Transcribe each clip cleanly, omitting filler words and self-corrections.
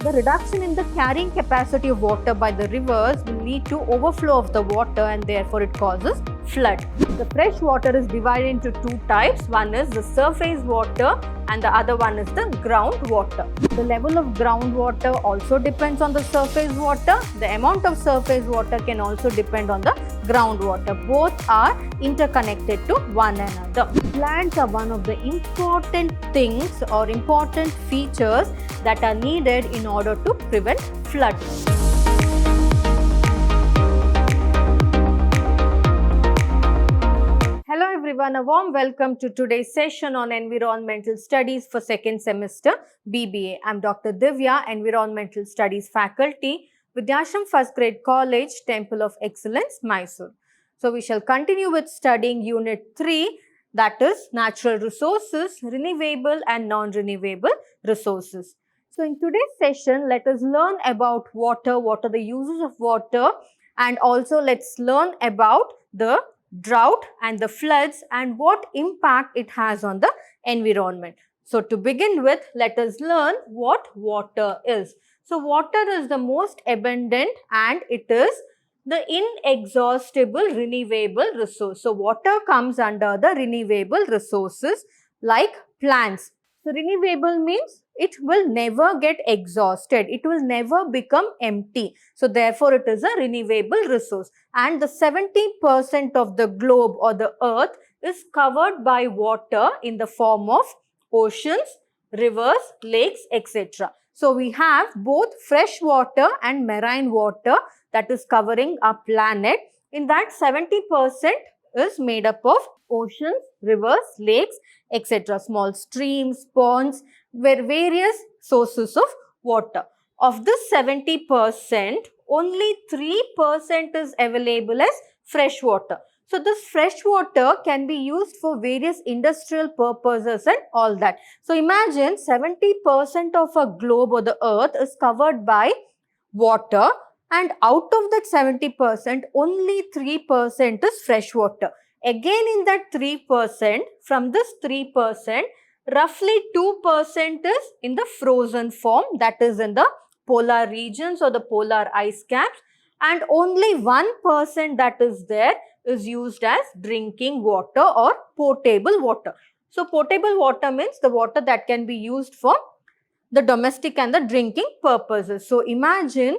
The reduction in the carrying capacity of water by the rivers will lead to overflow of the water and therefore it causes flood. The fresh water is divided into two types. One is the surface water and the other one is the groundwater. The level of groundwater also depends on the surface water. The amount of surface water can also depend on the groundwater. Both are interconnected to one another. Plants are one of the important things or important features that are needed in order to prevent flood. Hello everyone, a warm welcome to today's session on Environmental Studies for second semester B.Ba. I'm Dr. Divya, Environmental Studies faculty, Vidhyaashram First Grade College, Temple of Excellence, MYSURU. So we shall continue with studying Unit 3, that is Natural Resources, Renewable and Non-Renewable Resources. So in today's session, let us learn about water, what are the uses of water, and also let's learn about the drought and the floods and what impact it has on the environment. So to begin with, let us learn what water is. So water is the most abundant and it is the inexhaustible renewable resource. So water comes under the renewable resources like plants. So renewable means it will never get exhausted. It will never become empty. So therefore it is a renewable resource. And the 70% of the globe or the earth is covered by water in the form of oceans, rivers, lakes, etc. So we have both fresh water and marine water that is covering our planet. In that 70% is made up of oceans, rivers, lakes, etc. Small streams, ponds, where various sources of water. Of this 70%, only 3% is available as fresh water. So this fresh water can be used for various industrial purposes and all that. So imagine 70% of a globe or the earth is covered by water, and out of that 70%, only 3% is fresh water. Again in that 3%, from this 3%, roughly 2% is in the frozen form, that is in the polar regions or the polar ice caps, and only 1% that is there is used as drinking water or potable water. So potable water means the water that can be used for the domestic and the drinking purposes. So imagine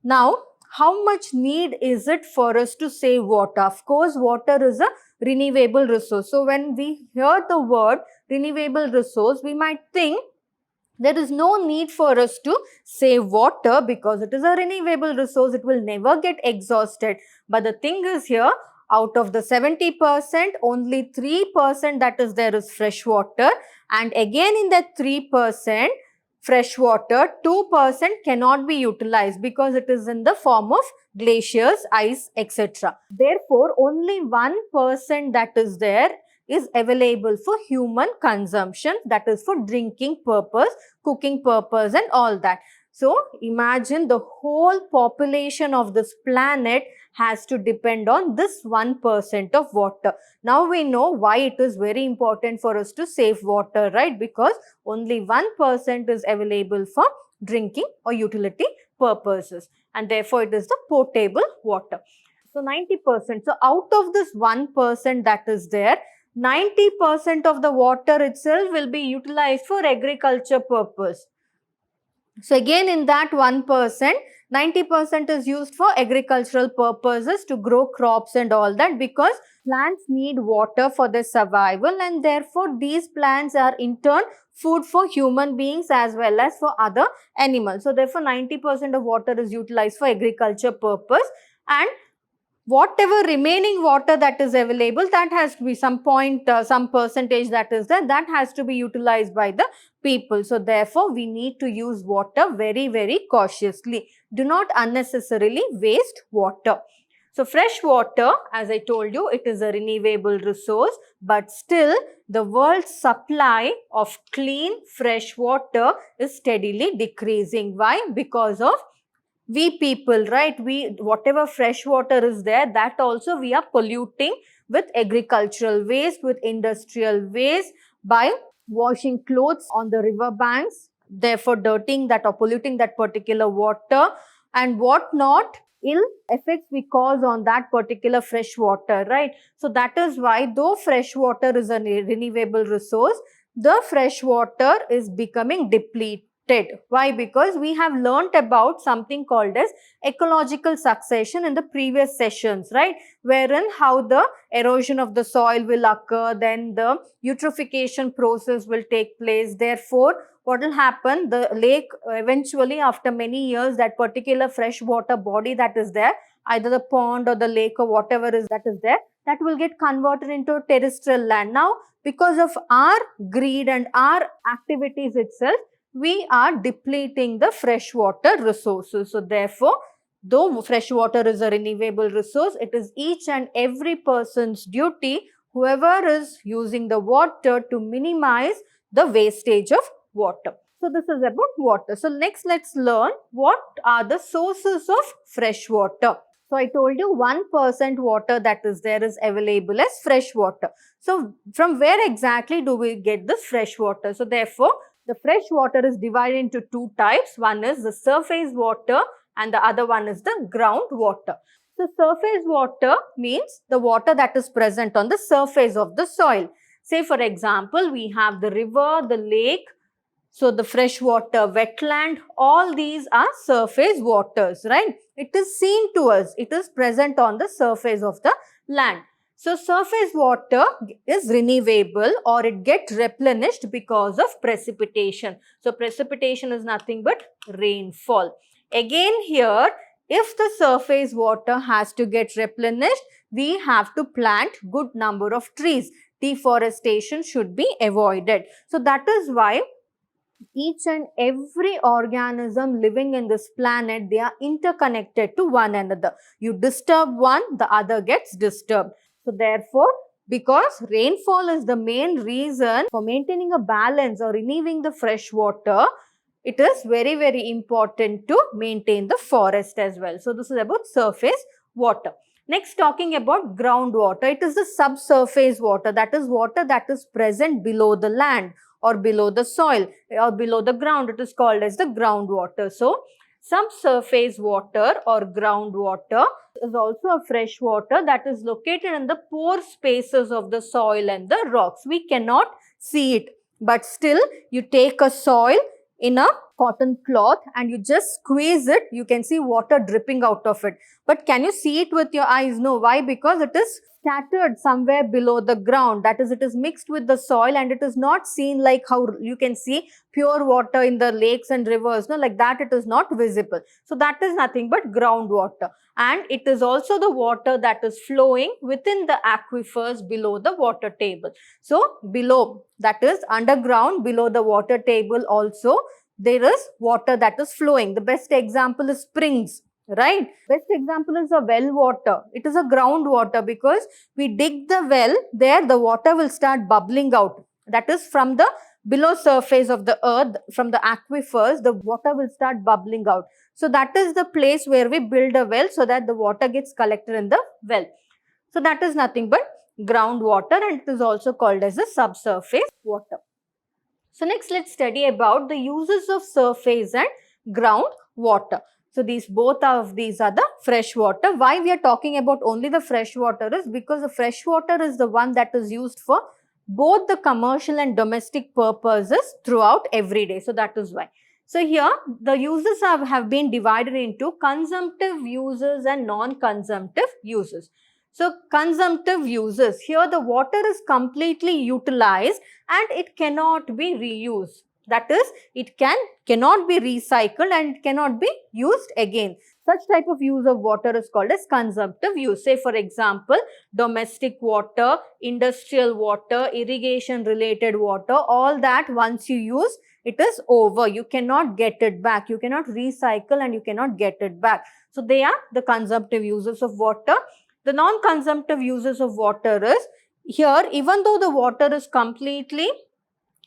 now, how much need is it for us to save water? Of course, water is a renewable resource. So, when we hear the word renewable resource, we might think there is no need for us to save water because it is a renewable resource. It will never get exhausted. But the thing is here, out of the 70%, only 3% that is there is fresh water. And again in that 3%, fresh water, 2% cannot be utilized because it is in the form of glaciers, ice, etc. Therefore, only 1% that is there is available for human consumption, that is for drinking purpose, cooking purpose and all that. So, imagine the whole population of this planet has to depend on this 1% of water. Now we know why it is very important for us to save water, right? Because only 1% is available for drinking or utility purposes, and therefore it is the potable water. So 90%. So out of this 1% that is there, 90% of the water itself will be utilized for agriculture purpose. So again in that 1%, 90% is used for agricultural purposes to grow crops and all that, because plants need water for their survival and therefore these plants are in turn food for human beings as well as for other animals. So therefore 90% of water is utilized for agriculture purpose, and whatever remaining water that is available, that has to be some percentage that is there, that has to be utilized by the people. So therefore, we need to use water very, very cautiously. Do not unnecessarily waste water. So fresh water, as I told you, it is a renewable resource, but still the world's supply of clean fresh water is steadily decreasing. Why? Because of we people, right? Whatever fresh water is there, that also we are polluting with agricultural waste, with industrial waste, by washing clothes on the river banks, therefore dirtying that or polluting that particular water, and what not ill effects we cause on that particular fresh water, right? So that is why, though fresh water is a renewable resource, the fresh water is becoming depleted. Why? Because we have learnt about something called as ecological succession in the previous sessions, right? Wherein how the erosion of the soil will occur, then the eutrophication process will take place. Therefore, what will happen? The lake eventually, after many years, that particular fresh water body that is there, either the pond or the lake or whatever is that is there, that will get converted into terrestrial land. Now, because of our greed and our activities itself, we are depleting the freshwater resources. So therefore, though freshwater is a renewable resource, it is each and every person's duty, whoever is using the water, to minimize the wastage of water. So this is about water. So next, let's learn what are the sources of fresh water. So I told you 1% water that is there is available as fresh water. So from where exactly do we get this fresh water? So therefore, the fresh water is divided into two types. One is the surface water and the other one is the groundwater. So surface water means the water that is present on the surface of the soil. Say for example, we have the river, the lake, so the freshwater wetland, all these are surface waters, right? It is seen to us, it is present on the surface of the land. So surface water is renewable or it gets replenished because of precipitation. So precipitation is nothing but rainfall. Again here, if the surface water has to get replenished, we have to plant good number of trees. Deforestation should be avoided. So that is why each and every organism living in this planet, they are interconnected to one another. You disturb one, the other gets disturbed. So therefore, because rainfall is the main reason for maintaining a balance or renewing the fresh water, it is very, very important to maintain the forest as well. So this is about surface water. Next, talking about groundwater, it is the subsurface water, that is water that is present below the land or below the soil or below the ground. It is called as the groundwater. So subsurface water or groundwater is also a fresh water that is located in the pore spaces of the soil and the rocks. We cannot see it, but still you take a soil in a cotton cloth and you just squeeze it, you can see water dripping out of it. But can you see it with your eyes? No. Why? Because it is scattered somewhere below the ground. That is, it is mixed with the soil and it is not seen like how you can see pure water in the lakes and rivers. No, like that it is not visible. So that is nothing but groundwater. And it is also the water that is flowing within the aquifers below the water table. So below, that is underground, below the water table also, there is water that is flowing. The best example is springs, right? Best example is a well water. It is a groundwater because we dig the well, there the water will start bubbling out. That is from the below surface of the earth, from the aquifers, the water will start bubbling out. So that is the place where we build a well so that the water gets collected in the well. So that is nothing but groundwater and it is also called as the subsurface water. So next, let's study about the uses of surface and groundwater. So both of these are the fresh water. Why we are talking about only the fresh water is because the fresh water is the one that is used for both the commercial and domestic purposes throughout every day. So that is why. So here the uses have been divided into consumptive uses and non-consumptive uses. So consumptive uses, here the water is completely utilized and it cannot be reused. That is, it cannot be recycled and it cannot be used again. Such type of use of water is called as consumptive use. Say for example, domestic water, industrial water, irrigation related water, all that once you use, it is over. You cannot get it back. You cannot recycle and you cannot get it back. So they are the consumptive uses of water. The non-consumptive uses of water is, here even though the water is completely,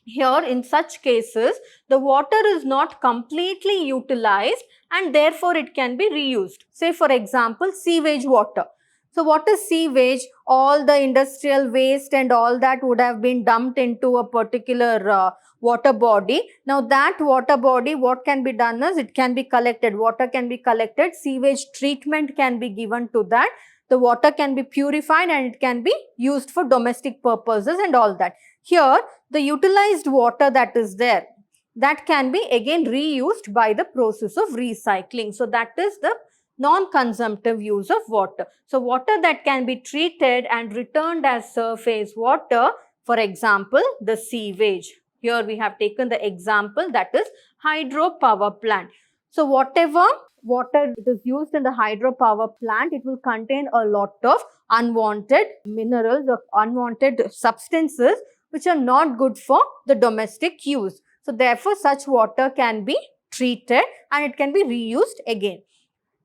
here in such cases, the water is not completely utilized and therefore it can be reused. Say for example, sewage water. So what is sewage? All the industrial waste and all that would have been dumped into a particular water body. Now that water body, what can be done is it can be collected. Water can be collected. Sewage treatment can be given to that. The water can be purified and it can be used for domestic purposes and all that. Here, the utilized water that is there, that can be again reused by the process of recycling. So that is the non-consumptive use of water. So water that can be treated and returned as surface water, for example, the sewage. Here we have taken the example, that is hydropower plant. So whatever water it is used in the hydropower plant, it will contain a lot of unwanted minerals or unwanted substances which are not good for the domestic use. So therefore such water can be treated and it can be reused again.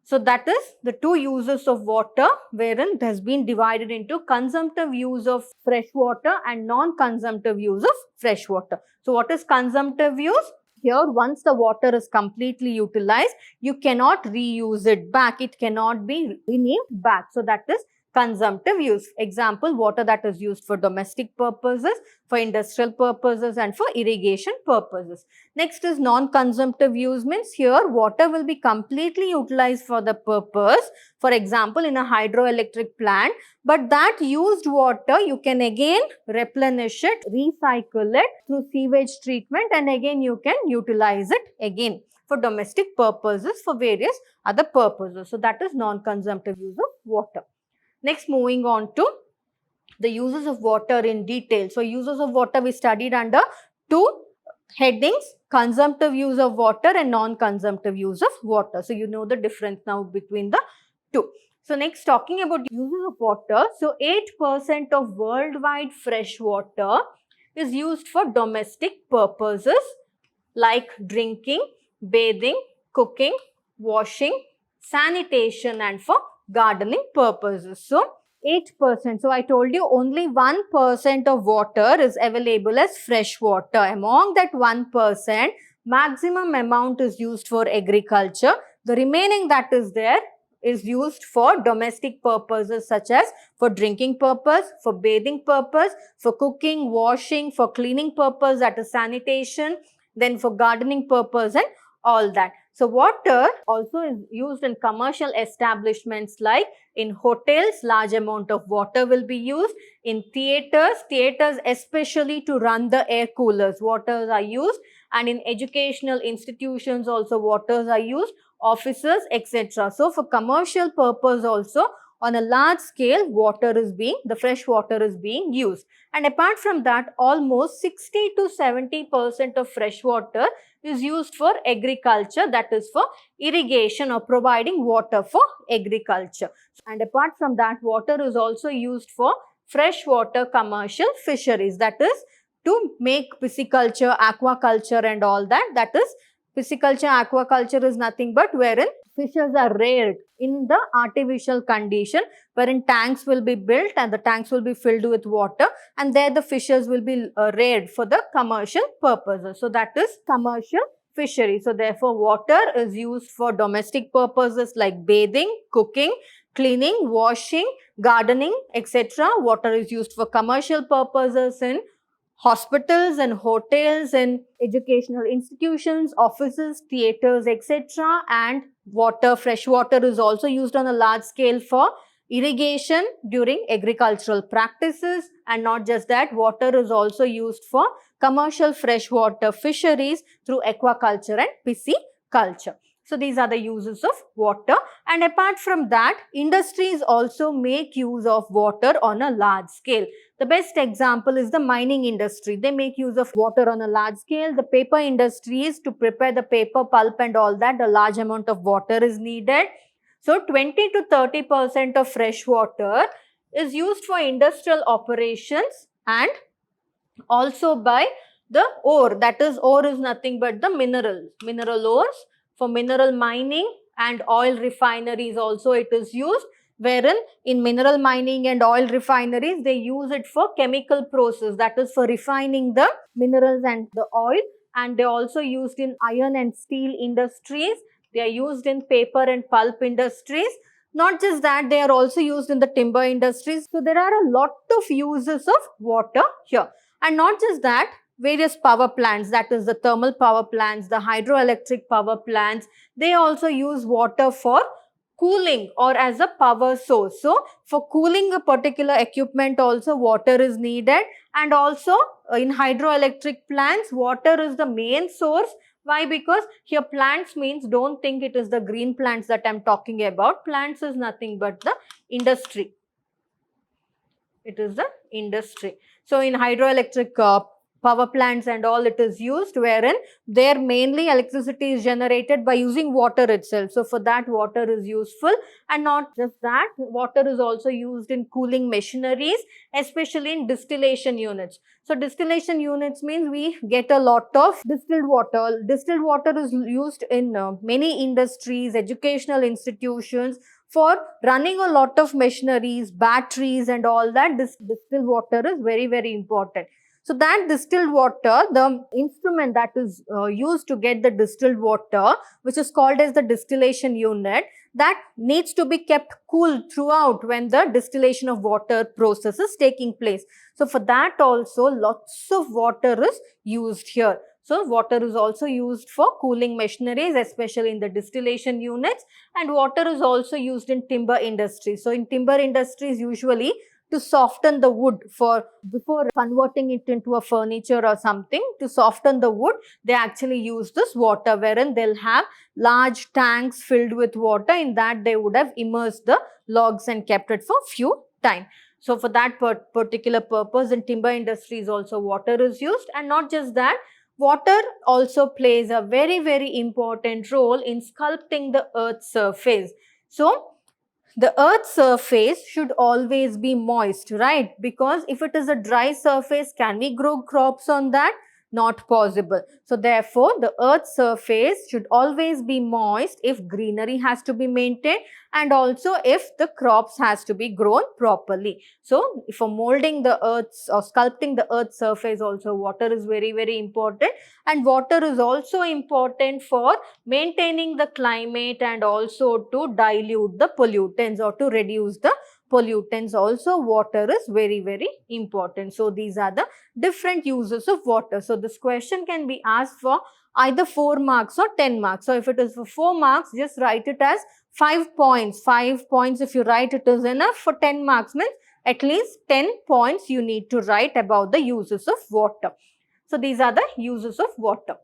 So that is the two uses of water, wherein it has been divided into consumptive use of fresh water and non-consumptive use of fresh water. So what is consumptive use? Here, once the water is completely utilized, you cannot reuse it back. It cannot be renamed back. So that is consumptive use. Example, water that is used for domestic purposes, for industrial purposes and for irrigation purposes. Next is non-consumptive use, means here water will be completely utilized for the purpose. For example, in a hydroelectric plant, but that used water you can again replenish it, recycle it through sewage treatment, and again you can utilize it again for domestic purposes, for various other purposes. So that is non-consumptive use of water. Next, moving on to the uses of water in detail. So uses of water we studied under two headings: consumptive use of water and non-consumptive use of water. So you know the difference now between the two. So next, talking about uses of water. So 8% of worldwide fresh water is used for domestic purposes like drinking, bathing, cooking, washing, sanitation and for gardening purposes. So 8%. So I told you only 1% of water is available as fresh water. Among that 1%, maximum amount is used for agriculture. The remaining that is there is used for domestic purposes such as for drinking purpose, for bathing purpose, for cooking, washing, for cleaning purpose, that is sanitation, then for gardening purpose and all that. So water also is used in commercial establishments, like in hotels, large amount of water will be used. In theaters especially to run the air coolers, waters are used. And in educational institutions also waters are used, offices, etc. So for commercial purpose also, on a large scale, the fresh water is being used. And apart from that, almost 60 to 70% of fresh water is used for agriculture, that is for irrigation or providing water for agriculture. And apart from that, water is also used for freshwater commercial fisheries, that is to make pisciculture, aquaculture and all that. That is, pisciculture, aquaculture is nothing but wherein fishes are reared in the artificial condition, wherein tanks will be built and the tanks will be filled with water, and there the fishes will be reared for the commercial purposes. So that is commercial fishery. So therefore water is used for domestic purposes like bathing, cooking, cleaning, washing, gardening, etc. Water is used for commercial purposes in hospitals and hotels and educational institutions, offices, theaters, etc. And fresh water is also used on a large scale for irrigation during agricultural practices. And not just that, water is also used for commercial freshwater fisheries through aquaculture and pisciculture. So these are the uses of water. And apart from that, industries also make use of water on a large scale. The best example is the mining industry. They make use of water on a large scale. The paper industry is to prepare the paper, pulp and all that. A large amount of water is needed. So 20 to 30% of fresh water is used for industrial operations and also by the ore. That is, ore is nothing but the mineral ores. For mineral mining and oil refineries also it is used, wherein in mineral mining and oil refineries they use it for chemical process, that is for refining the minerals and the oil. And they also used in iron and steel industries. They are used in paper and pulp industries. Not just that, they are also used in the timber industries. So there are a lot of uses of water here. And not just that, various power plants, that is the thermal power plants, the hydroelectric power plants, they also use water for cooling or as a power source. So for cooling a particular equipment also water is needed, and also in hydroelectric plants water is the main source. Why? Because here plants means, don't think it is the green plants that I am talking about. Plants is nothing but the industry. It is the industry. So in hydroelectric power plants and all, it is used, wherein there mainly electricity is generated by using water itself. So for that, water is useful. And not just that, water is also used in cooling machineries, especially in distillation units. So distillation units means we get a lot of distilled water. Distilled water is used in many industries, educational institutions, for running a lot of machineries, batteries and all that. This distilled water is very, very important. So that distilled water, the instrument that is used to get the distilled water, which is called as the distillation unit, that needs to be kept cool throughout when the distillation of water process is taking place. So for that also lots of water is used here. So water is also used for cooling machineries, especially in the distillation units, and water is also used in timber industry. So in timber industries, usually to soften the wood, for before converting it into a furniture or something, to soften the wood, they actually use this water, wherein they'll have large tanks filled with water. In that they would have immersed the logs and kept it for few time. So for that particular purpose, in timber industries also water is used. And not just that, water also plays a very, very important role in sculpting the earth's surface. So the earth's surface should always be moist, right? Because if it is a dry surface, can we grow crops on that? Not possible. So therefore, the earth's surface should always be moist if greenery has to be maintained, and also if the crops has to be grown properly. So for molding the earth's or sculpting the earth's surface also, water is very, very important. And water is also important for maintaining the climate and also to dilute the pollutants or to reduce the pollutants. Also water is very, very important. So these are the different uses of water. So this question can be asked for either 4 marks or 10 marks. So if it is for 4 marks, just write it as 5 points. 5 points if you write it is enough. For 10 marks means at least 10 points you need to write about the uses of water. So these are the uses of water.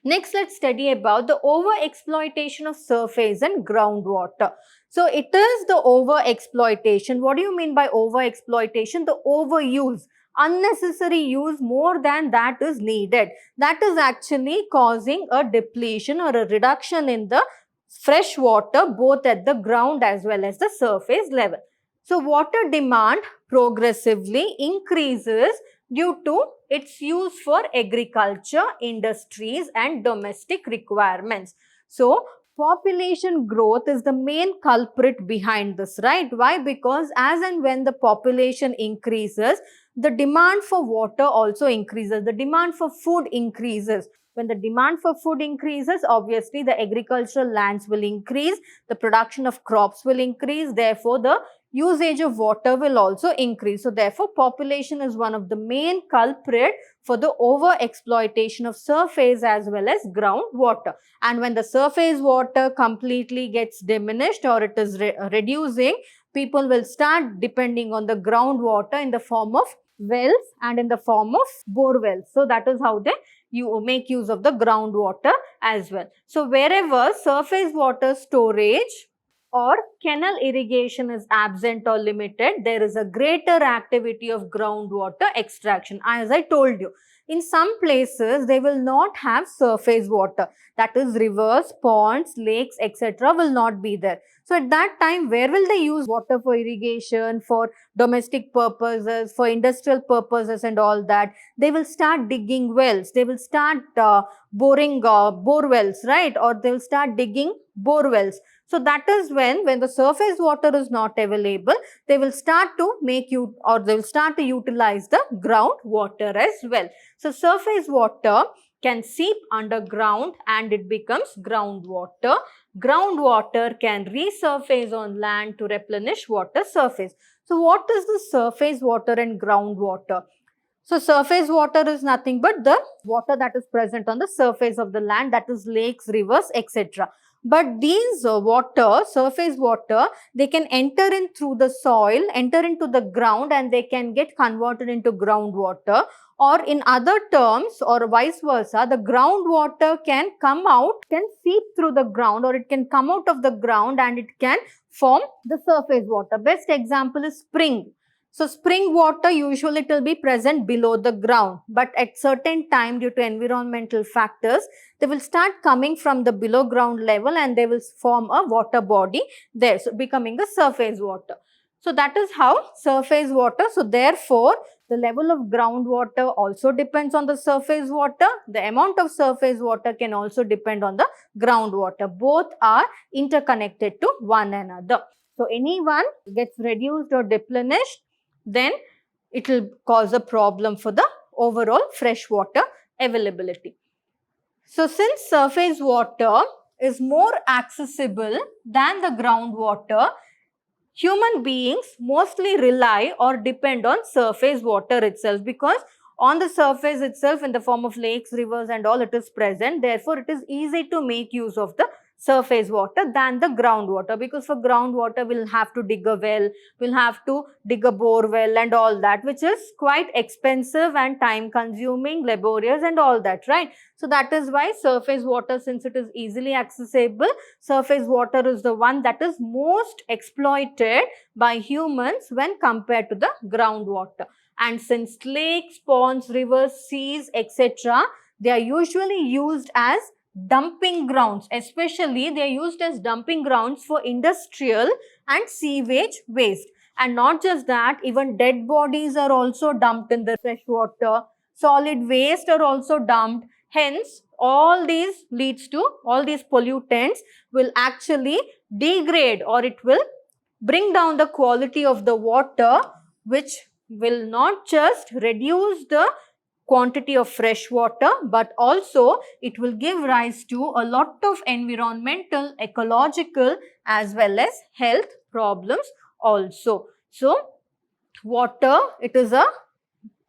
Next, let's study about the over-exploitation of surface and groundwater. So it is the over-exploitation. What do you mean by over-exploitation? The overuse, unnecessary use more than that is needed. That is actually causing a depletion or a reduction in the fresh water both at the ground as well as the surface level. So water demand progressively increases due to its use for agriculture, industries and domestic requirements. So population growth is the main culprit behind this, right? Why? Because as and when the population increases, the demand for water also increases, the demand for food increases. When the demand for food increases, obviously the agricultural lands will increase, the production of crops will increase, therefore the usage of water will also increase. So therefore, population is one of the main culprit for the over-exploitation of surface as well as groundwater. And when the surface water completely gets diminished or it is reducing, people will start depending on the groundwater in the form of wells and in the form of bore wells. So that is how they make use of the groundwater as well. So wherever surface water storage or canal irrigation is absent or limited, there is a greater activity of groundwater extraction. As I told you, in some places they will not have surface water, that is rivers, ponds, lakes, etc. will not be there. So at that time, where will they use water for irrigation, for domestic purposes, for industrial purposes and all that? They will start digging wells, they will start boring bore wells, right? Or they will start digging bore wells. So that is when the surface water is not available, they will start to make you or they will start to utilize the groundwater as well. So surface water can seep underground and it becomes groundwater. Groundwater can resurface on land to replenish water surface. So what is the surface water and groundwater? So surface water is nothing but the water that is present on the surface of the land, that is lakes, rivers, etc. But these surface water, they can enter in through the soil, enter into the ground, and they can get converted into groundwater. Or in other terms, or vice versa, the groundwater can come out, can seep through the ground, or it can come out of the ground and it can form the surface water. Best example is spring. So spring water, usually it will be present below the ground, but at certain time due to environmental factors, they will start coming from the below ground level and they will form a water body there, so becoming a surface water. So that is how surface water. So therefore, the level of groundwater also depends on the surface water. The amount of surface water can also depend on the groundwater. Both are interconnected to one another. So any one gets reduced or deplenished, then it will cause a problem for the overall freshwater availability. So since surface water is more accessible than the groundwater, human beings mostly rely or depend on surface water itself, because on the surface itself in the form of lakes, rivers and all, it is present. Therefore, it is easy to make use of the surface water than the groundwater, because for groundwater we'll have to dig a well, we'll have to dig a bore well and all that, which is quite expensive and time consuming, laborious and all that, right? So that is why surface water, since it is easily accessible, surface water is the one that is most exploited by humans when compared to the groundwater. And since lakes, ponds, rivers, seas, etc., they are usually used as dumping grounds, especially they are used as dumping grounds for industrial and sewage waste. And not just that, even dead bodies are also dumped in the fresh water, solid waste are also dumped. Hence, all these pollutants will actually degrade, or it will bring down the quality of the water, which will not just reduce the quantity of fresh water, but also it will give rise to a lot of environmental, ecological as well as health problems also. So, water, it is a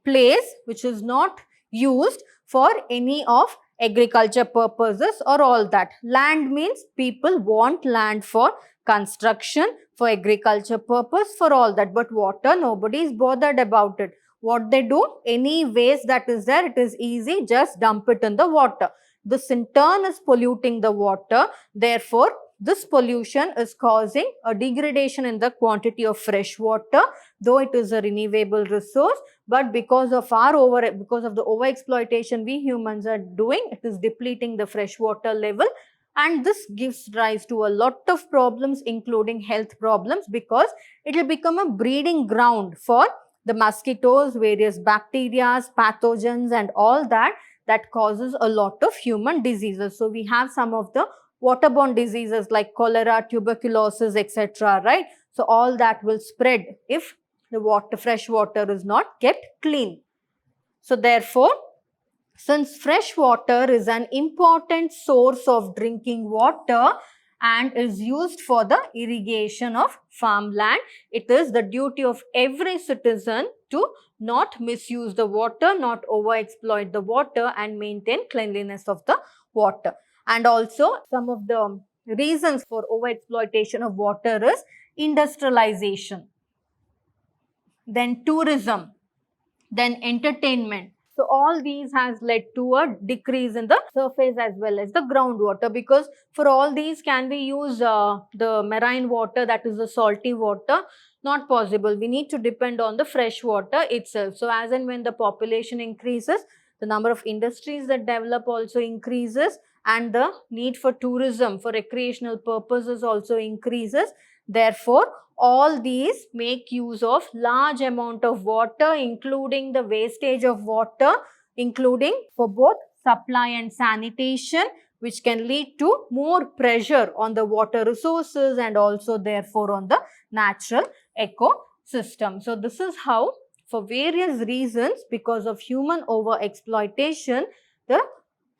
place which is not used for any of agriculture purposes or all that. Land means people want land for construction, for agriculture purpose, for all that. But water, nobody is bothered about it. What they do, any waste that is there, it is easy, just dump it in the water. This in turn is polluting the water. Therefore, this pollution is causing a degradation in the quantity of fresh water, though it is a renewable resource. But because of the over-exploitation we humans are doing, it is depleting the freshwater level. And this gives rise to a lot of problems, including health problems, because it will become a breeding ground for the mosquitoes, various bacteria, pathogens and all that causes a lot of human diseases. So we have some of the waterborne diseases like cholera, tuberculosis, etc., right? So all that will spread if the fresh water is not kept clean. So therefore, since fresh water is an important source of drinking water and is used for the irrigation of farmland, it is the duty of every citizen to not misuse the water, not over-exploit the water and maintain cleanliness of the water. And also, some of the reasons for over-exploitation of water is industrialization, then tourism, then entertainment. So all these has led to a decrease in the surface as well as the groundwater, because for all these can we use the marine water, that is the salty water? Not possible. We need to depend on the fresh water itself. So as and when the population increases, the number of industries that develop also increases, and the need for tourism for recreational purposes also increases. Therefore, all these make use of large amount of water, including the wastage of water, including for both supply and sanitation, which can lead to more pressure on the water resources and also therefore on the natural ecosystem. So this is how, for various reasons, because of human over exploitation, the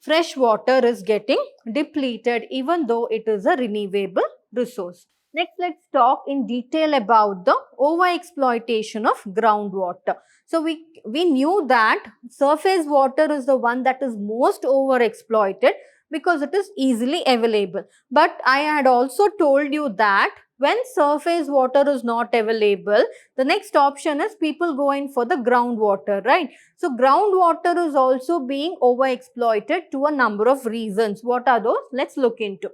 fresh water is getting depleted even though it is a renewable resource. Next, let's talk in detail about the over-exploitation of groundwater. So, we knew that surface water is the one that is most over-exploited because it is easily available. But I had also told you that when surface water is not available, the next option is people go in for the groundwater, right? So, groundwater is also being over-exploited to a number of reasons. What are those? Let's look into.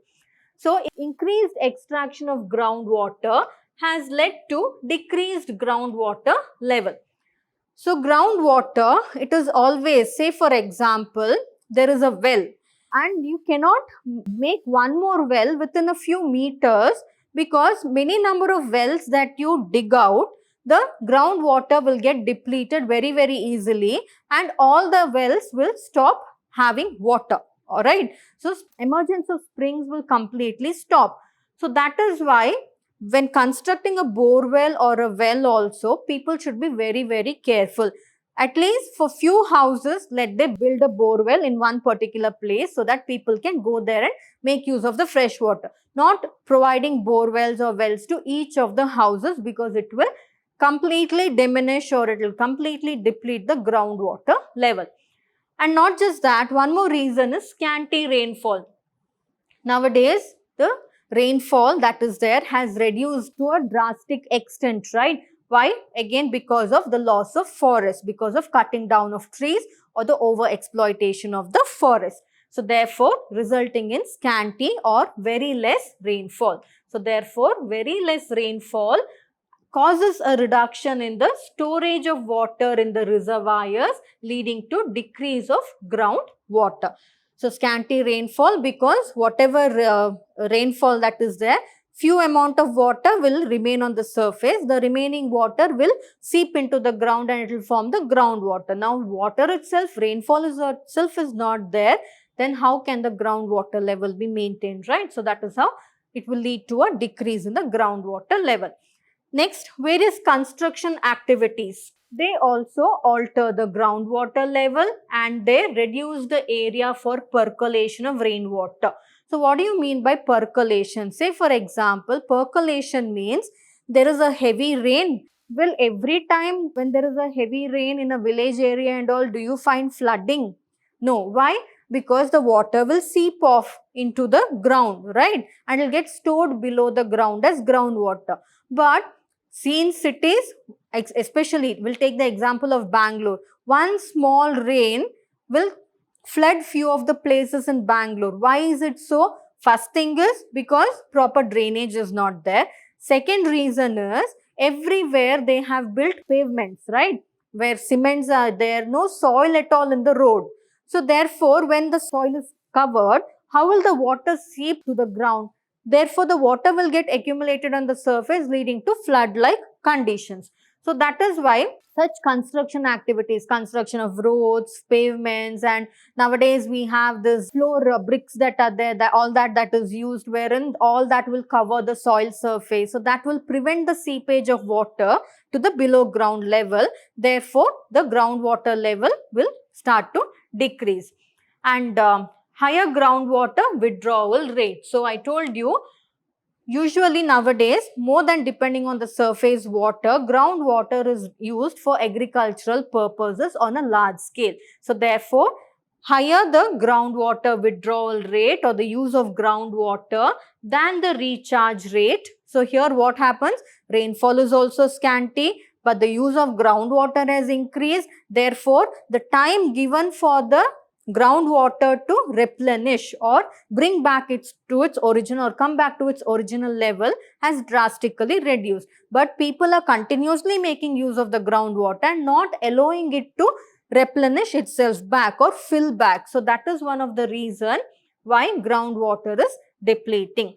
So, increased extraction of groundwater has led to decreased groundwater level. So, groundwater, it is always, say for example, there is a well and you cannot make one more well within a few meters because many number of wells that you dig out, the groundwater will get depleted very, very easily and all the wells will stop having water. Alright. So, emergence of springs will completely stop. So, that is why when constructing a bore well or a well also, people should be very, very careful. At least for few houses, let they build a bore well in one particular place so that people can go there and make use of the fresh water. Not providing bore wells or wells to each of the houses because it will completely diminish or it will completely deplete the groundwater level. And not just that, one more reason is scanty rainfall. Nowadays, the rainfall that is there has reduced to a drastic extent, right? Why? Again, because of the loss of forest, because of cutting down of trees or the over-exploitation of the forest. So, therefore, resulting in scanty or very less rainfall. So, therefore, very less rainfall causes a reduction in the storage of water in the reservoirs, leading to decrease of groundwater. So, scanty rainfall because whatever rainfall that is there, few amount of water will remain on the surface. The remaining water will seep into the ground and it will form the groundwater. Now, water itself, rainfall itself is not there. Then how can the groundwater level be maintained, right? So, that is how it will lead to a decrease in the groundwater level. Next, various construction activities. They also alter the groundwater level and they reduce the area for percolation of rainwater. So, what do you mean by percolation? Say for example, percolation means there is a heavy rain. Well, every time when there is a heavy rain in a village area and all, do you find flooding? No. Why? Because the water will seep off into the ground, right? And it will get stored below the ground as groundwater. But see in cities, especially, we'll take the example of Bangalore. One small rain will flood few of the places in Bangalore. Why is it so? First thing is because proper drainage is not there. Second reason is everywhere they have built pavements, right? Where cements are there, no soil at all in the road. So, therefore, when the soil is covered, how will the water seep to the ground? Therefore, the water will get accumulated on the surface leading to flood-like conditions. So, that is why such construction activities, construction of roads, pavements, and nowadays we have this floor bricks that are there, all that is used wherein all that will cover the soil surface. So, that will prevent the seepage of water to the below ground level. Therefore, the groundwater level will start to decrease. And higher groundwater withdrawal rate. So, I told you, usually nowadays, more than depending on the surface water, groundwater is used for agricultural purposes on a large scale. So, therefore, higher the groundwater withdrawal rate or the use of groundwater than the recharge rate. So, here what happens? Rainfall is also scanty, but the use of groundwater has increased. Therefore, the time given for the groundwater to replenish or bring back to its original or come back to its original level has drastically reduced. But people are continuously making use of the groundwater and not allowing it to replenish itself back or fill back. So, that is one of the reason why groundwater is depleting.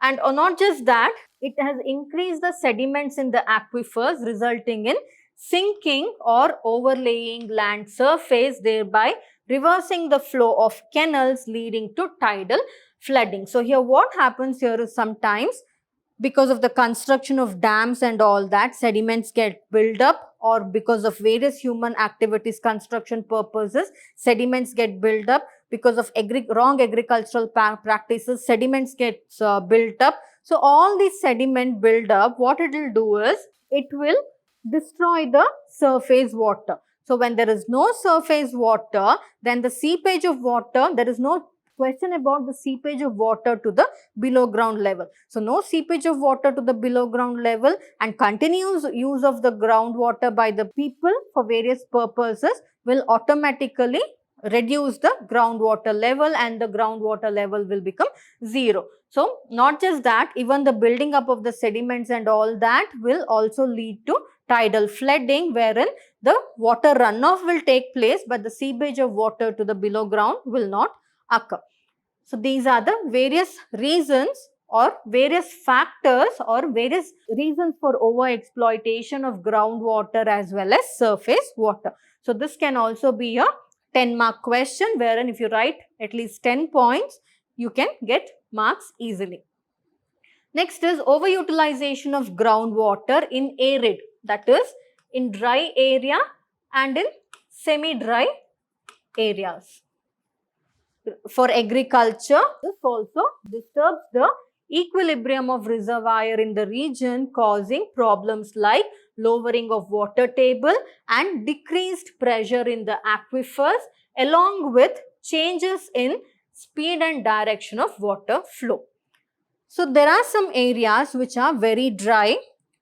And not just that, it has increased the sediments in the aquifers, resulting in sinking or overlaying land surface, thereby reversing the flow of canals, leading to tidal flooding. So, here what happens here is sometimes because of the construction of dams and all that, sediments get built up, or because of various human activities, construction purposes, sediments get built up. because of wrong agricultural practices, sediments gets built up. So all these sediment build up, what it will do is, it will destroy the surface water. So when there is no surface water, then the seepage of water, there is no question about the seepage of water to the below ground level. So no seepage of water to the below ground level, and continuous use of the groundwater by the people for various purposes will automatically reduce the groundwater level, and the groundwater level will become zero. So not just that, even the building up of the sediments and all that will also lead to tidal flooding, wherein the water runoff will take place, but the seepage of water to the below ground will not occur. So these are the various reasons or various factors or various reasons for over-exploitation of groundwater as well as surface water. So this can also be a 10-mark question, wherein if you write at least 10 points, you can get marks easily. Next is overutilization of groundwater in arid, that is in dry area and in semi-dry areas. For agriculture, this also disturbs the equilibrium of reservoir in the region, causing problems like lowering of water table and decreased pressure in the aquifers, along with changes in speed and direction of water flow. So there are some areas which are very dry,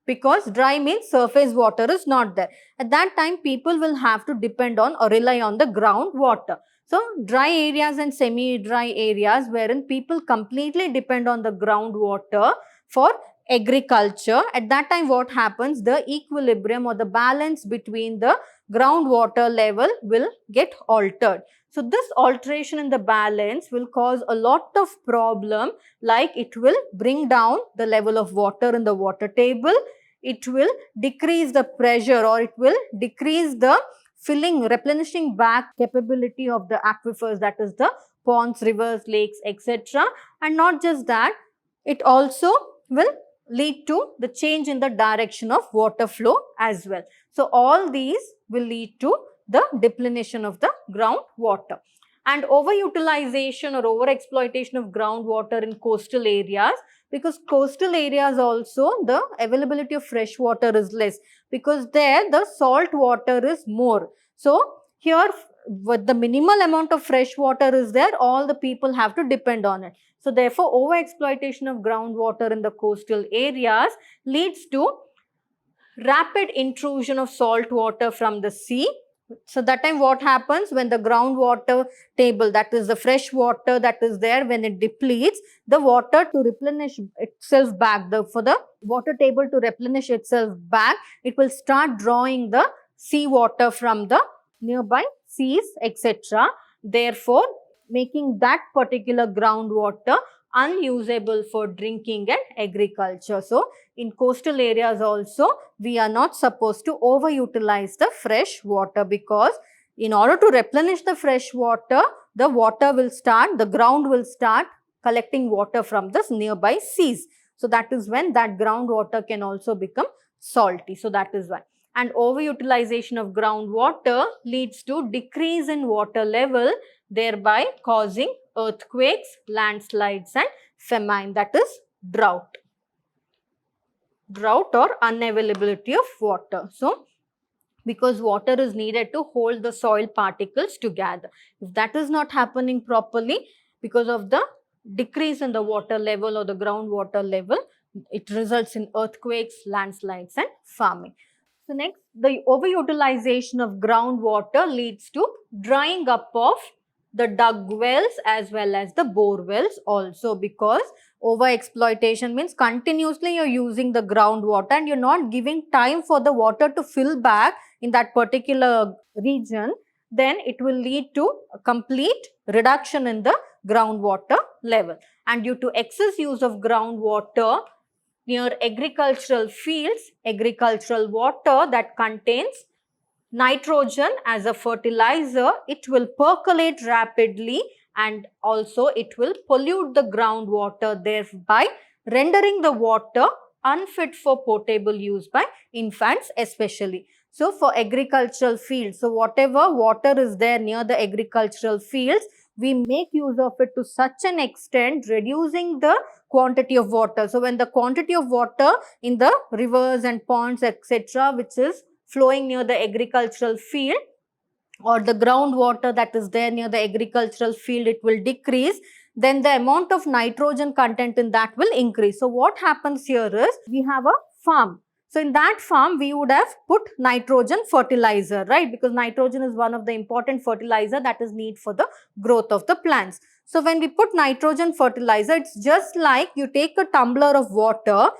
because dry means surface water is not there. At that time, people will have to depend on or rely on the groundwater. So dry areas and semi-dry areas wherein people completely depend on the groundwater for agriculture, at that time what happens, the equilibrium or the balance between the groundwater level will get altered. So this alteration in the balance will cause a lot of problem, like it will bring down the level of water in the water table, it will decrease the pressure, or it will decrease the filling, replenishing back capability of the aquifers, that is the ponds, rivers, lakes, etc. And not just that, it also will lead to the change in the direction of water flow as well. So all these will lead to the depletion of the groundwater. And overutilization or overexploitation of groundwater in coastal areas, because coastal areas also the availability of fresh water is less, because there the salt water is more. So here with the minimal amount of fresh water is there, all the people have to depend on it. So therefore overexploitation of groundwater in the coastal areas leads to rapid intrusion of salt water from the sea. So that time what happens, when the groundwater table, that is the fresh water that is there, when it depletes, the water to replenish itself back, for the water table to replenish itself back, it will start drawing the sea water from the nearby seas, etc. Therefore, making that particular groundwater unusable for drinking and agriculture. So in coastal areas also, we are not supposed to overutilize the fresh water, because in order to replenish the fresh water, the ground will start collecting water from the nearby seas. So that is when that groundwater can also become salty. So that is why. And overutilization of groundwater leads to decrease in water level, thereby causing earthquakes, landslides and famine, that is drought. Drought or unavailability of water. So, because water is needed to hold the soil particles together. If that is not happening properly, because of the decrease in the water level or the groundwater level, it results in earthquakes, landslides and farming. So next, the overutilization of groundwater leads to drying up of the dug wells as well as the bore wells also, because over-exploitation means continuously you are using the groundwater and you are not giving time for the water to fill back in that particular region, then it will lead to a complete reduction in the groundwater level. And due to excess use of groundwater near agricultural fields, agricultural water that contains nitrogen as a fertilizer, it will percolate rapidly and also it will pollute the groundwater, thereby rendering the water unfit for potable use by infants especially. So for agricultural fields, so whatever water is there near the agricultural fields, we make use of it to such an extent, reducing the quantity of water. So when the quantity of water in the rivers and ponds, etc., which is flowing near the agricultural field, or the groundwater that is there near the agricultural field, it will decrease, then the amount of nitrogen content in that will increase. So what happens here is, we have a farm. So in that farm, we would have put nitrogen fertilizer, right? Because nitrogen is one of the important fertilizer that is needed for the growth of the plants. So when we put nitrogen fertilizer, it's just like you take a tumbler of water,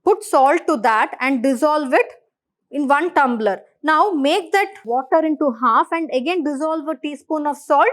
put salt to that and dissolve it in 1 tumbler. Now make that water into half and again dissolve a teaspoon of salt,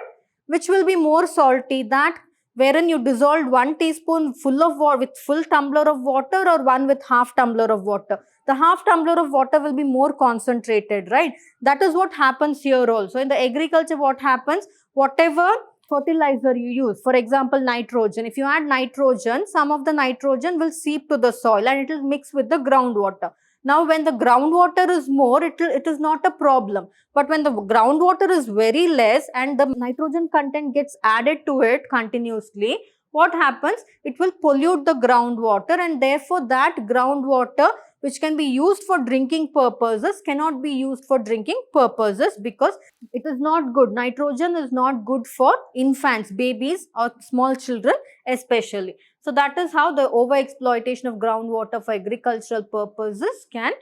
which will be more salty, that wherein you dissolved 1 teaspoon full of water with full tumbler of water, or 1 with half tumbler of water. The half tumbler of water will be more concentrated, right? That is what happens here also. In the agriculture, what happens? Whatever fertilizer you use, for example nitrogen, if you add nitrogen, some of the nitrogen will seep to the soil and it will mix with the groundwater. Now when the groundwater is more, it is not a problem. But when the groundwater is very less and the nitrogen content gets added to it continuously, what happens? It will pollute the groundwater, and therefore that groundwater which can be used for drinking purposes cannot be used for drinking purposes, because it is not good. Nitrogen is not good for infants, babies or small children especially. So that is how the over-exploitation of groundwater for agricultural purposes can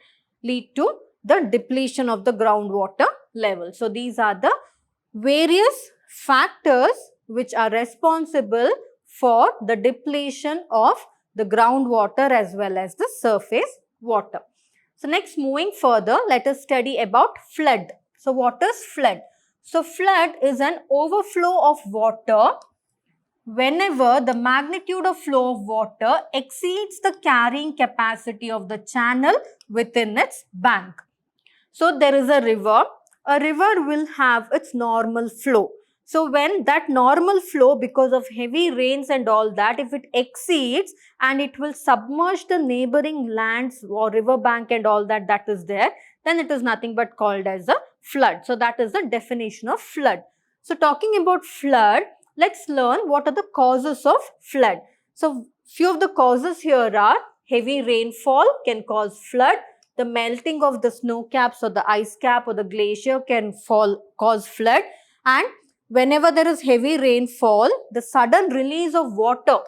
lead to the depletion of the groundwater level. So these are the various factors which are responsible for the depletion of the groundwater as well as the surface water. So next, moving further, let us study about flood. So what is flood? So flood is an overflow of water whenever the magnitude of flow of water exceeds the carrying capacity of the channel within its bank. So there is a river will have its normal flow. So when that normal flow, because of heavy rains and all that, if it exceeds and it will submerge the neighboring lands or river bank and all that that is there, then it is nothing but called as a flood. So that is the definition of flood. So talking about flood, let's learn what are the causes of flood. So few of the causes here are: heavy rainfall can cause flood, the melting of the snow caps or the ice cap or the glacier can cause flood, and whenever there is heavy rainfall, the sudden release of water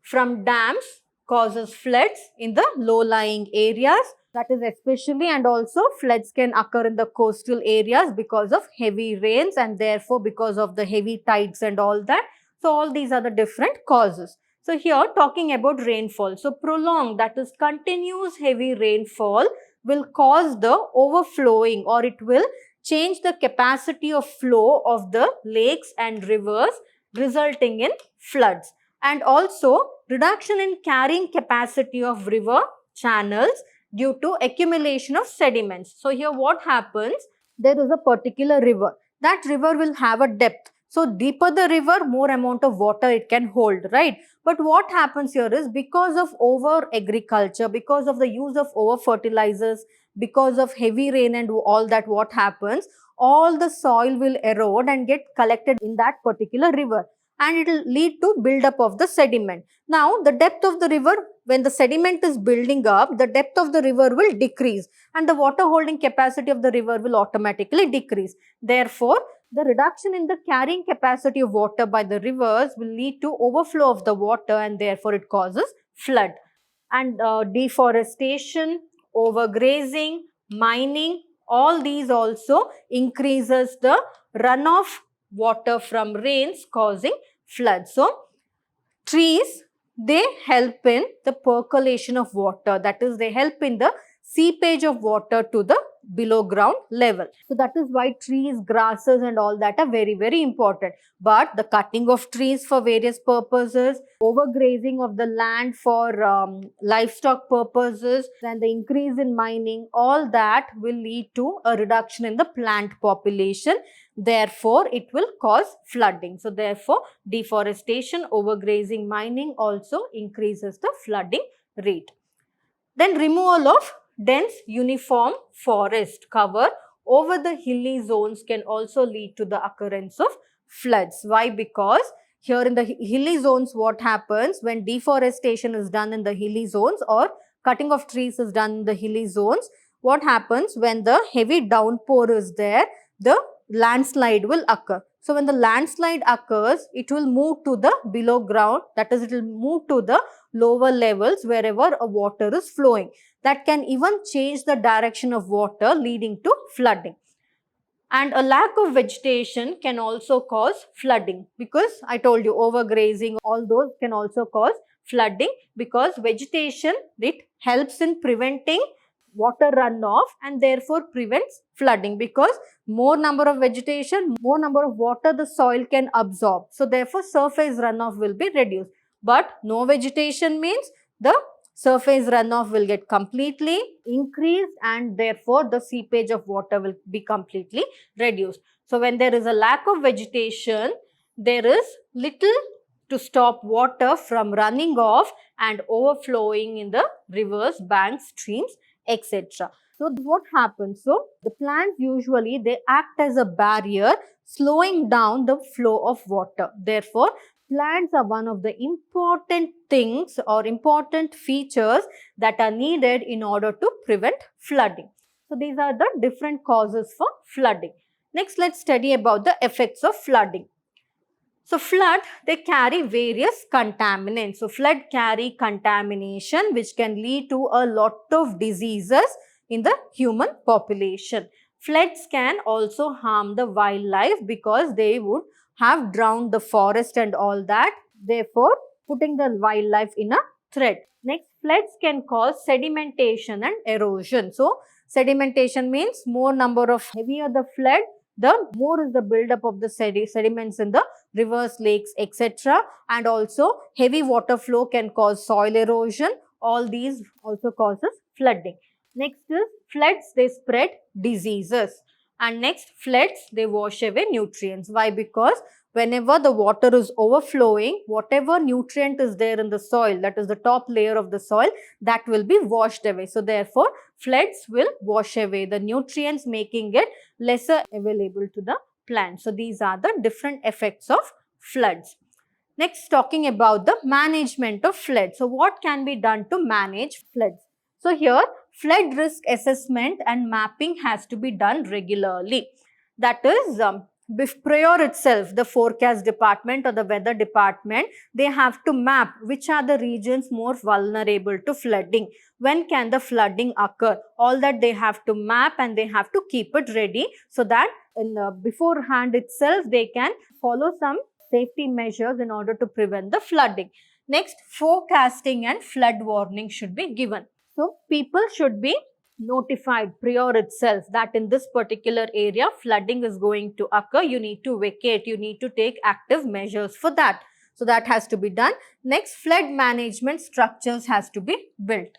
from dams causes floods in the low-lying areas. That is especially, and also floods can occur in the coastal areas because of heavy rains and therefore because of the heavy tides and all that. So all these are the different causes. So here talking about rainfall. So prolonged, that is continuous heavy rainfall will cause the overflowing, or it will change the capacity of flow of the lakes and rivers, resulting in floods. And also reduction in carrying capacity of river channels due to accumulation of sediments. So here what happens? There is a particular river. That river will have a depth. So deeper the river, more amount of water it can hold, right? But what happens here is, because of over agriculture, because of the use of over fertilizers, because of heavy rain and all that, what happens? All the soil will erode and get collected in that particular river, and it will lead to build-up of the sediment. Now, the depth of the river, when the sediment is building up, the depth of the river will decrease and the water holding capacity of the river will automatically decrease. Therefore, the reduction in the carrying capacity of water by the rivers will lead to overflow of the water, and therefore it causes flood. And deforestation, overgrazing, mining, all these also increases the runoff water from rains, causing flood. So trees, they help in the percolation of water, that is, they help in the seepage of water to the below ground level. So that is why trees, grasses and all that are very, very important. But the cutting of trees for various purposes, overgrazing of the land for livestock purposes, and the increase in mining, all that will lead to a reduction in the plant population. Therefore, it will cause flooding. So therefore, deforestation, overgrazing, mining also increases the flooding rate. Then removal of dense uniform forest cover over the hilly zones can also lead to the occurrence of floods. Why? Because here in the hilly zones, what happens when deforestation is done in the hilly zones or cutting of trees is done in the hilly zones, what happens when the heavy downpour is there, the landslide will occur. So when the landslide occurs, it will move to the below ground, that is, it will move to the lower levels wherever a water is flowing. That can even change the direction of water, leading to flooding. And a lack of vegetation can also cause flooding, because I told you overgrazing, all those can also cause flooding, because vegetation, it helps in preventing water runoff and therefore prevents flooding, because more number of vegetation, more number of water the soil can absorb. So therefore surface runoff will be reduced. But no vegetation means the surface runoff will get completely increased and therefore the seepage of water will be completely reduced. So when there is a lack of vegetation, there is little to stop water from running off and overflowing in the rivers, banks, streams, etc. So what happens? So the plants usually, they act as a barrier, slowing down the flow of water. Therefore, plants are one of the important things or important features that are needed in order to prevent flooding. So these are the different causes for flooding. Next, let's study about the effects of flooding. So flood, they carry various contaminants. So flood carry contamination which can lead to a lot of diseases in the human population. Floods can also harm the wildlife because they would have drowned the forest and all that, therefore putting the wildlife in a threat. Next, floods can cause sedimentation and erosion. So sedimentation means more number of heavier the flood, the more is the buildup of the sediments in the rivers, lakes, etc. And also heavy water flow can cause soil erosion. All these also causes flooding. Next is floods, they spread diseases. And next, floods, they wash away nutrients. Why? Because whenever the water is overflowing, whatever nutrient is there in the soil, that is the top layer of the soil, that will be washed away. So therefore, floods will wash away the nutrients, making it lesser available to the plant. So these are the different effects of floods. Next, talking about the management of floods. So what can be done to manage floods? So here, flood risk assessment and mapping has to be done regularly. That is, prior itself, the forecast department or the weather department, they have to map which are the regions more vulnerable to flooding. When can the flooding occur? All that they have to map and they have to keep it ready so that beforehand itself they can follow some safety measures in order to prevent the flooding. Next, forecasting and flood warning should be given. So people should be notified prior itself that in this particular area flooding is going to occur. You need to vacate, you need to take active measures for that. So that has to be done. Next, flood management structures has to be built.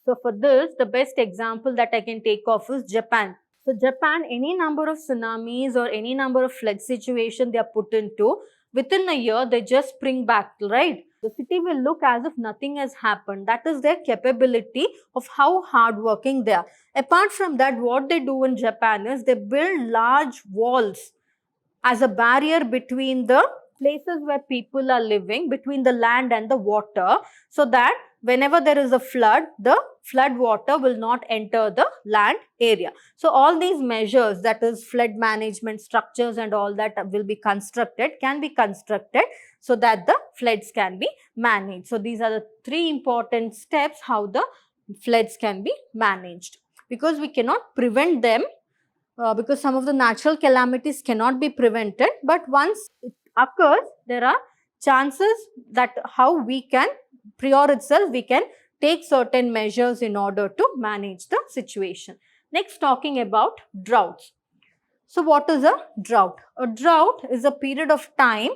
So for this, the best example that I can take of is Japan. So Japan, any number of tsunamis or any number of flood situation they are put into, within a year they just spring back, right? The city will look as if nothing has happened. That is their capability of how hardworking they are. Apart from that, what they do in Japan is they build large walls as a barrier between the places where people are living, between the land and the water, so that whenever there is a flood, the flood water will not enter the land area. So all these measures, that is flood management structures and all that will be constructed, can be constructed so that the floods can be managed. So these are the three important steps how the floods can be managed, because we cannot prevent them. Because some of the natural calamities cannot be prevented, but once it occurs, there are chances that how we can, prior itself, we can take certain measures in order to manage the situation. Next, talking about droughts. So what is a drought? A drought is a period of time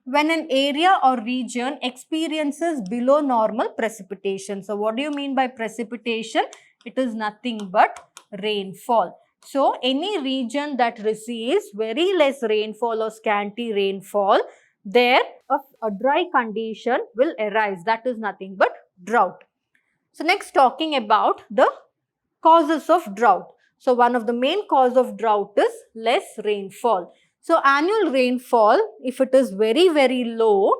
when an area or region experiences below normal precipitation. So what do you mean by precipitation? It is nothing but rainfall. So any region that receives very less rainfall or scanty rainfall, there a dry condition will arise. That is nothing but drought. So next, talking about the causes of drought. So one of the main cause of drought is less rainfall. So annual rainfall, if it is very, very low,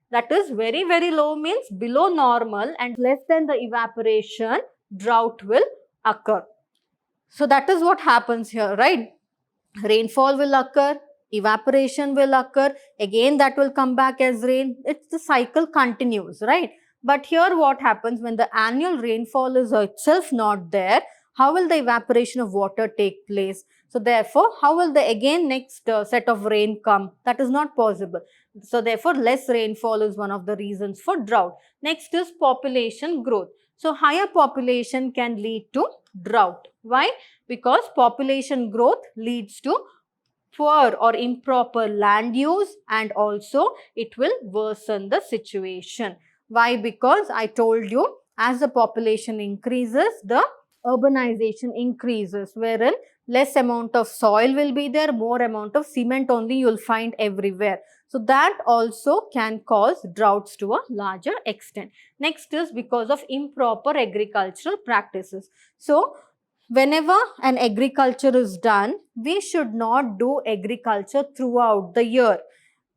that is very, very low means below normal and less than the evaporation, drought will occur. So that is what happens here, right? Rainfall will occur, evaporation will occur, again that will come back as rain. It's the cycle continues, right? But here what happens when the annual rainfall is itself not there, how will the evaporation of water take place? So therefore, how will the again next set of rain come? That is not possible. So therefore, less rainfall is one of the reasons for drought. Next is population growth. So higher population can lead to drought. Why? Because population growth leads to poor or improper land use and also it will worsen the situation. Why? Because I told you as the population increases, the urbanization increases, wherein less amount of soil will be there, more amount of cement only you will find everywhere. So that also can cause droughts to a larger extent. Next is because of improper agricultural practices. So whenever an agriculture is done, we should not do agriculture throughout the year.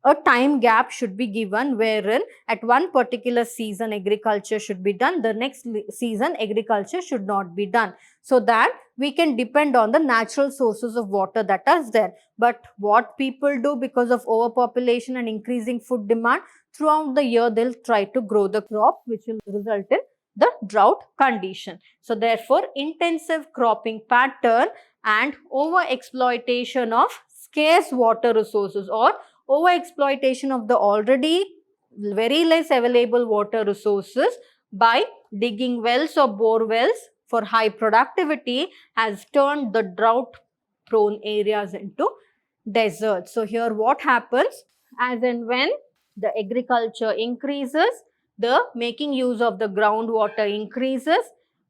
A time gap should be given wherein at one particular season agriculture should be done, the next season agriculture should not be done, so that we can depend on the natural sources of water that is there. But what people do, because of overpopulation and increasing food demand, throughout the year they'll try to grow the crop, which will result in the drought condition. So therefore, intensive cropping pattern and over-exploitation of scarce water resources or over-exploitation of the already very less available water resources by digging wells or bore wells for high productivity has turned the drought-prone areas into deserts. So here what happens, as and when the agriculture increases, the making use of the groundwater increases.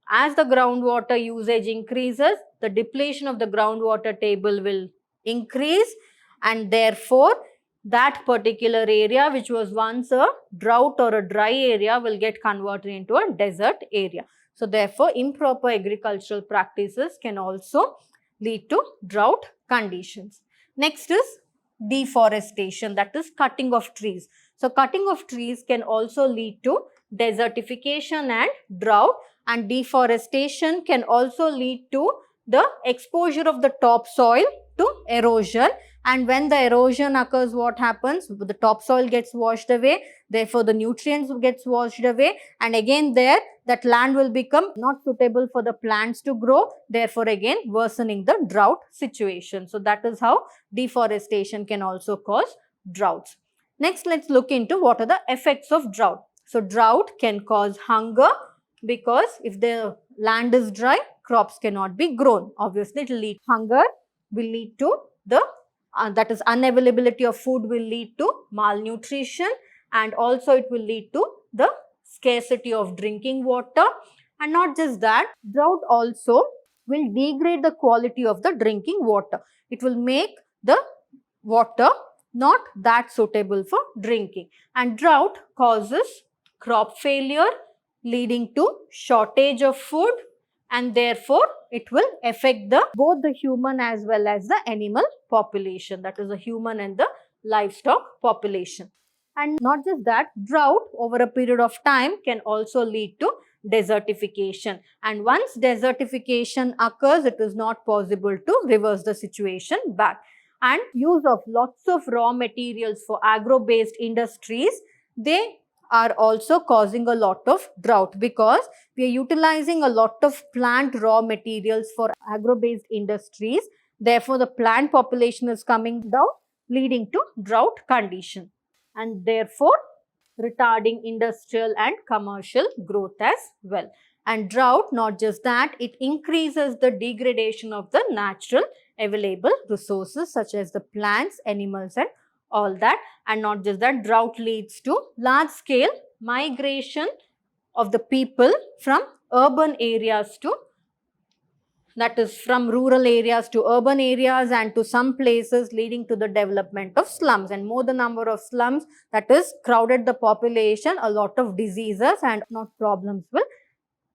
As the groundwater usage increases, the depletion of the groundwater table will increase, and therefore that particular area which was once a drought or a dry area will get converted into a desert area. So therefore, improper agricultural practices can also lead to drought conditions. Next is deforestation, that is cutting of trees. So cutting of trees can also lead to desertification and drought, and deforestation can also lead to the exposure of the topsoil to erosion. And when the erosion occurs, what happens? The topsoil gets washed away, therefore the nutrients gets washed away, and again there that land will become not suitable for the plants to grow, therefore again worsening the drought situation. So that is how deforestation can also cause droughts. Next, let's look into what are the effects of drought. So drought can cause hunger, because if the land is dry, crops cannot be grown. Obviously, it will lead hunger, will lead to the that is unavailability of food, will lead to malnutrition, and also it will lead to the scarcity of drinking water. And not just that, drought also will degrade the quality of the drinking water. It will make the water not that suitable for drinking, and drought causes crop failure, leading to shortage of food, and therefore it will affect both the human as well as the animal population, that is the human and the livestock population. And not just that, drought over a period of time can also lead to desertification, and once desertification occurs, it is not possible to reverse the situation back. And use of lots of raw materials for agro-based industries, they are also causing a lot of drought, because we are utilizing a lot of plant raw materials for agro-based industries. Therefore, the plant population is coming down, leading to drought condition, and therefore retarding industrial and commercial growth as well. And drought, not just that, it increases the degradation of the natural available resources such as the plants, animals and all that. And not just that, drought leads to large scale migration of the people from urban areas to, that is from rural areas to urban areas, and to some places leading to the development of slums. And more the number of slums, that is crowded the population, a lot of diseases and not problems will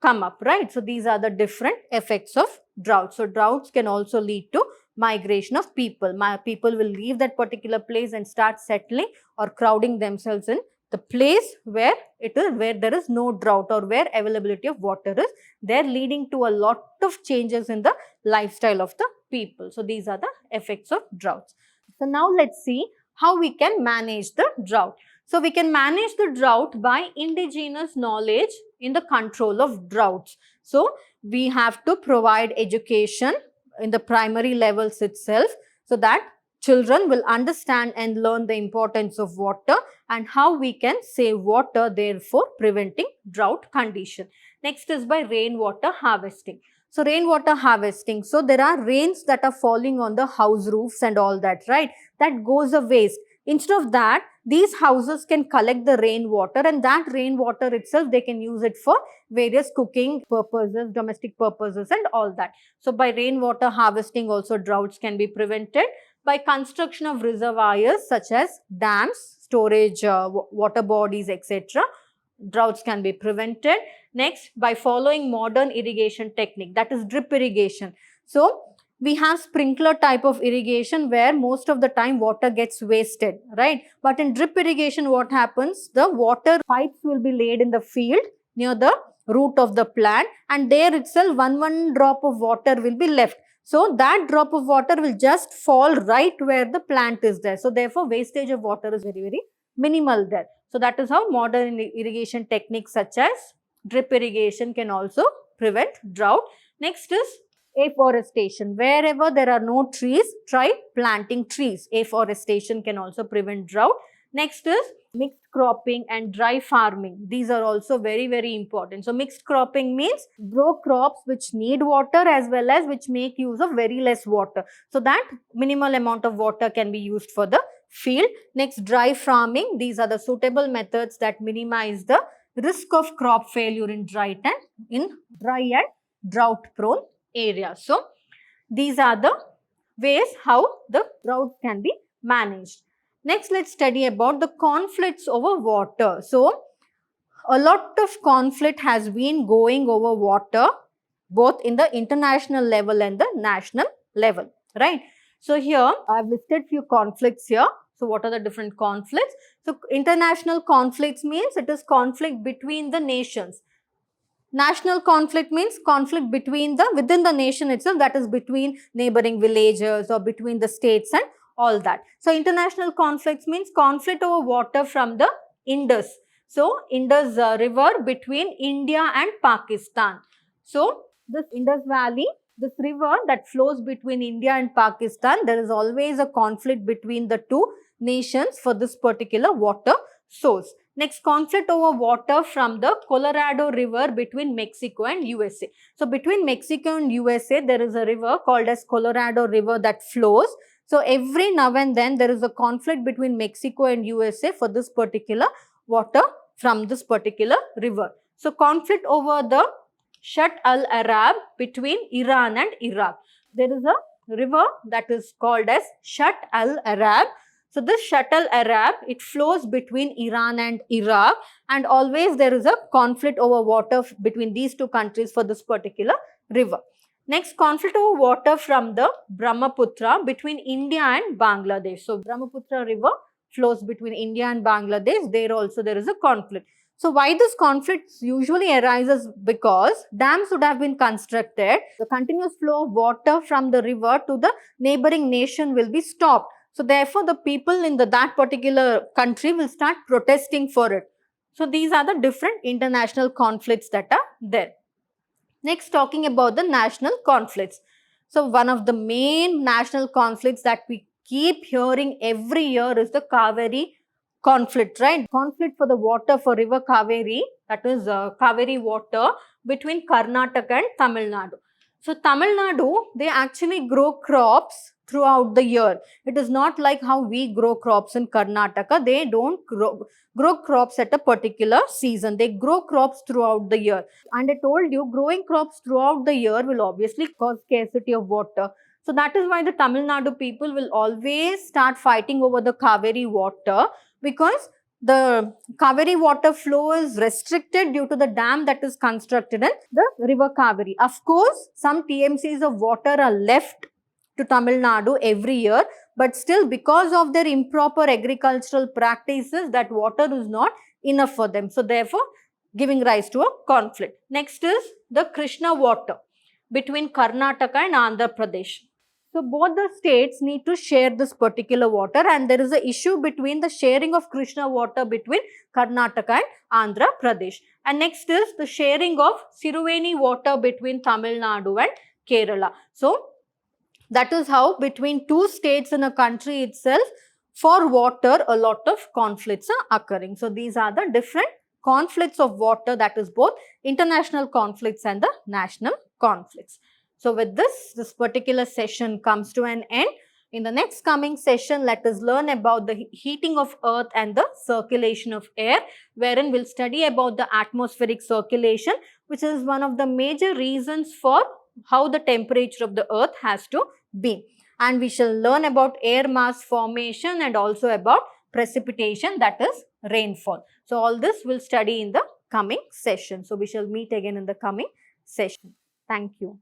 come up, right? So these are the different effects of drought. So droughts can also lead to migration of people. People will leave that particular place and start settling or crowding themselves in the place where there is no drought or where availability of water is there, leading to a lot of changes in the lifestyle of the people. So these are the effects of droughts. So now let's see how we can manage the drought. So we can manage the drought by indigenous knowledge in the control of droughts. So we have to provide education in the primary levels itself, so that children will understand and learn the importance of water and how we can save water, therefore preventing drought condition. Next is by rainwater harvesting. So rainwater harvesting, so there are rains that are falling on the house roofs and all that, right? That goes a waste. Instead of that, these houses can collect the rainwater, and that rainwater itself they can use it for various cooking purposes, domestic purposes and all that. So by rainwater harvesting also droughts can be prevented. By construction of reservoirs such as dams, storage water bodies, etc., droughts can be prevented. Next, by following modern irrigation technique, that is drip irrigation. So we have sprinkler type of irrigation where most of the time water gets wasted, right? But in drip irrigation, what happens? The water pipes will be laid in the field near the root of the plant, and there itself one drop of water will be left. So that drop of water will just fall right where the plant is there. So therefore wastage of water is very minimal there. So that is how modern irrigation techniques such as drip irrigation can also prevent drought. Next is afforestation. Wherever there are no trees, try planting trees. Afforestation can also prevent drought. Next is mixed cropping and dry farming. These are also very important. So mixed cropping means grow crops which need water as well as which make use of very less water, so that minimal amount of water can be used for the field. Next, dry farming. These are the suitable methods that minimize the risk of crop failure in dry and drought prone areas. So these are the ways how the drought can be managed. Next, let's study about the conflicts over water. So a lot of conflict has been going over water, both in the international level and the national level, right? So here I've listed few conflicts here. So what are the different conflicts? So international conflicts means it is conflict between the nations. National conflict means conflict between within the nation itself, that is between neighboring villages or between the states and all that. So international conflicts means conflict over water from the Indus. So Indus river between India and Pakistan. So this Indus Valley, this river that flows between India and Pakistan, there is always a conflict between the two nations for this particular water source. Next, conflict over water from the Colorado River between Mexico and USA. So between Mexico and USA, there is a river called as Colorado River that flows. So every now and then there is a conflict between Mexico and USA for this particular water from this particular river. So conflict over the Shatt al-Arab between Iran and Iraq. There is a river that is called as Shatt al-Arab. So this Shatt al-Arab, it flows between Iran and Iraq, and always there is a conflict over water between these two countries for this particular river. Next, conflict over water from the Brahmaputra between India and Bangladesh. So Brahmaputra river flows between India and Bangladesh. There also there is a conflict. So why this conflict usually arises? Because dams would have been constructed. The continuous flow of water from the river to the neighboring nation will be stopped. So therefore, the people in that particular country will start protesting for it. So these are the different international conflicts that are there. Next, talking about the national conflicts. So one of the main national conflicts that we keep hearing every year is the Kaveri conflict, right? Conflict for the water for river Kaveri, that is Kaveri water between Karnataka and Tamil Nadu. So Tamil Nadu, they actually grow crops throughout the year. It is not like how we grow crops in Karnataka. They don't grow crops at a particular season. They grow crops throughout the year. And I told you, growing crops throughout the year will obviously cause scarcity of water. So that is why the Tamil Nadu people will always start fighting over the Kaveri water, because the Kaveri water flow is restricted due to the dam that is constructed in the river Kaveri. Of course, some TMCs of water are left to Tamil Nadu every year, but still because of their improper agricultural practices, that water is not enough for them. So therefore, giving rise to a conflict. Next is the Krishna water between Karnataka and Andhra Pradesh. So both the states need to share this particular water, and there is an issue between the sharing of Krishna water between Karnataka and Andhra Pradesh. And next is the sharing of Siruveni water between Tamil Nadu and Kerala. So that is how between two states in a country itself, for water, a lot of conflicts are occurring. So these are the different conflicts of water, that is both international conflicts and the national conflicts. So with this particular session comes to an end. In the next coming session, let us learn about the heating of earth and the circulation of air, wherein we'll study about the atmospheric circulation, which is one of the major reasons for how the temperature of the earth has to be. And we shall learn about air mass formation and also about precipitation, that is rainfall. So all this we'll study in the coming session. So we shall meet again in the coming session. Thank you.